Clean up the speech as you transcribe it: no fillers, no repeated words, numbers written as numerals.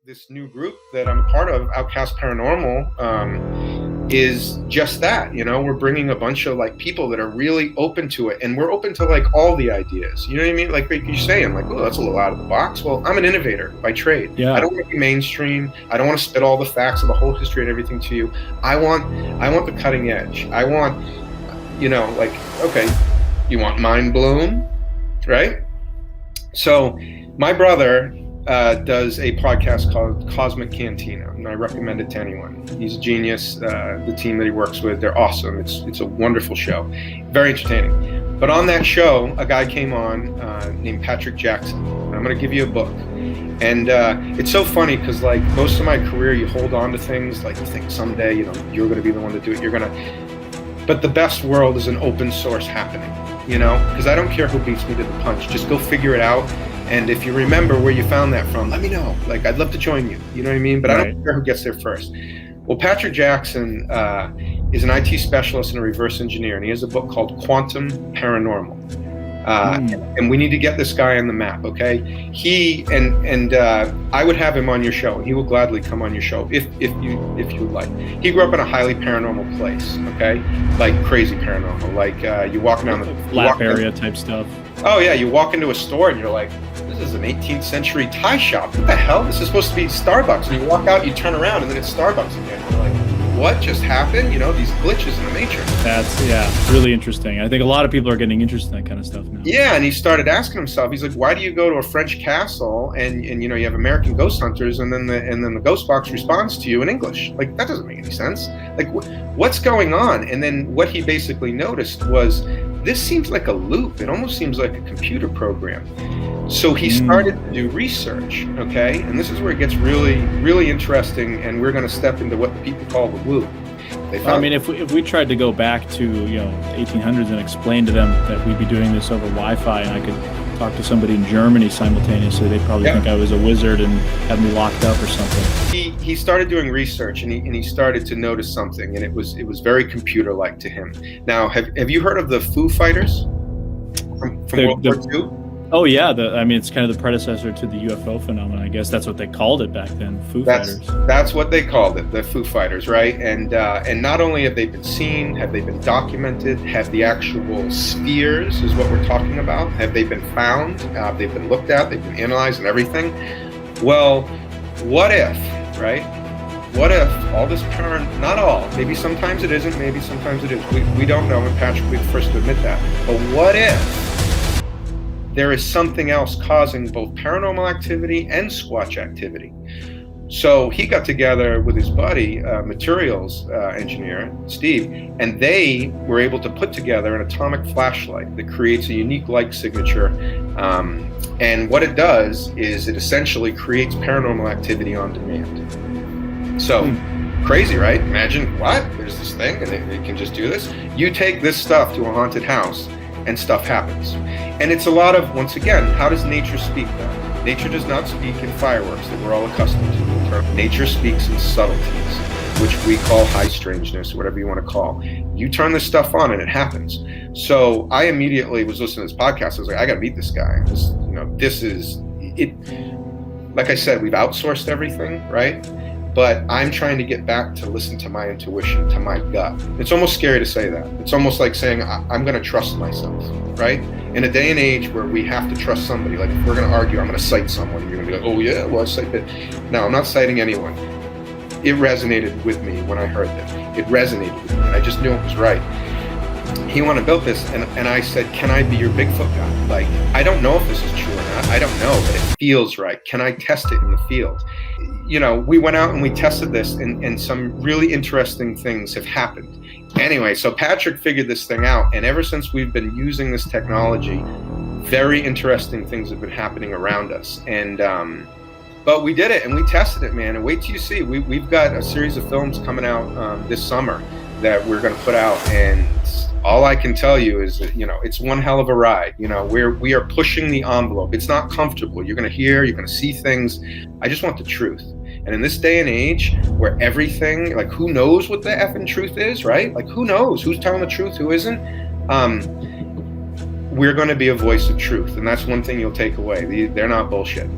this new group that I'm a part of, Outcast Paranormal, is just that. We're bringing a bunch of like people that are really open to it, and we're open to like all the ideas. You know what I mean? Like you're saying, like, oh, that's a little out of the box. Well, I'm an innovator by trade. Yeah. I don't want to be mainstream. I don't want to spit all the facts of the whole history and everything to you. I want the cutting edge. I want, like, okay, you want mind blown, right? So my brother does a podcast called Cosmic Cantina, and I recommend it to anyone. He's a genius. The team that he works with, they're awesome. It's a wonderful show, very entertaining. But on that show, a guy came on named Patrick Jackson. And I'm going to give you a book. And it's so funny because like most of my career, you hold on to things like you think someday, you're going to be the one to do it. But the best world is an open source happening, because I don't care who beats me to the punch. Just go figure it out. And if you remember where you found that from, let me know. Like, I'd love to join you. You know what I mean? But right. I don't care who gets there first. Well, Patrick Jackson is an IT specialist and a reverse engineer, and he has a book called Quantum Paranormal. And we need to get this guy on the map, okay? He and I would have him on your show. He will gladly come on your show if you would like. He grew up in a highly paranormal place, okay? Like crazy paranormal. Like you walk down the lap area type stuff. Oh yeah, you walk into a store and you're like, this is an 18th century tie shop. What the hell? This is supposed to be Starbucks. And you walk out, you turn around, and then it's Starbucks again. You're like, what just happened? These glitches in the matrix. That's really interesting. I think a lot of people are getting interested in that kind of stuff now. Yeah, and he started asking himself, he's like, why do you go to a French castle and you have American ghost hunters and then the ghost box responds to you in English? Like, that doesn't make any sense. Like, what's going on? And then what he basically noticed was, this seems like a loop. It almost seems like a computer program. So he started to do research, okay? And this is where it gets really, really interesting, and we're going to step into what the people call the loop. If we tried to go back to the 1800s and explain to them that we'd be doing this over Wi-Fi, and I could talk to somebody in Germany simultaneously, they'd probably think I was a wizard and have me locked up or something. He started doing research, and he started to notice something, and it was very computer-like to him. Now, have you heard of the Foo Fighters from World War II? Oh yeah, it's kind of the predecessor to the UFO phenomenon. I guess that's what they called it back then, Fighters. That's what they called it, the Foo Fighters, right? And not only have they been seen, have they been documented, have the actual spheres, is what we're talking about, have they been found, they've been looked at, they've been analyzed and everything. Well, what if, right? What if all this not all, maybe sometimes it isn't, maybe sometimes it is. We don't know, and Patrick will be the first to admit that. But what if there is something else causing both paranormal activity and Squatch activity? So he got together with his buddy, materials engineer, Steve, and they were able to put together an atomic flashlight that creates a unique light signature. And what it does is it essentially creates paranormal activity on demand. So crazy, right? Imagine, what? There's this thing and it can just do this? You take this stuff to a haunted house and stuff happens. And it's a lot of, once again, how does nature speak though? Nature does not speak in fireworks that we're all accustomed to. Nature speaks in subtleties, which we call high strangeness, whatever you want to call. You turn this stuff on and it happens. So I immediately was listening to this podcast. I was like, I got to meet this guy. This is it. Like I said, we've outsourced everything, right? But I'm trying to get back to listen to my intuition, to my gut. It's almost scary to say that. It's almost like saying, I'm going to trust myself, right? In a day and age where we have to trust somebody, like if we're going to argue, I'm going to cite someone, and you're going to be like, oh yeah, well I cite that. No, I'm not citing anyone. It resonated with me when I heard that. It resonated with me, and I just knew it was right. He wanted to build this, and I said, can I be your Bigfoot guy? Like, I don't know if this is true or not. I don't know, but it feels right. Can I test it in the field? We went out and we tested this, and some really interesting things have happened. Anyway, so Patrick figured this thing out, and ever since we've been using this technology, very interesting things have been happening around us. And but we did it, and we tested it, man. And wait till you see. We've got a series of films coming out this summer that we're going to put out, and all I can tell you is that, it's one hell of a ride. We are pushing the envelope. It's not comfortable. You're going to hear, you're going to see things. I just want the truth. And in this day and age where everything, like, who knows what the effing truth is, right? Like, who knows who's telling the truth, who isn't? We're going to be a voice of truth. And that's one thing you'll take away. They're not bullshit.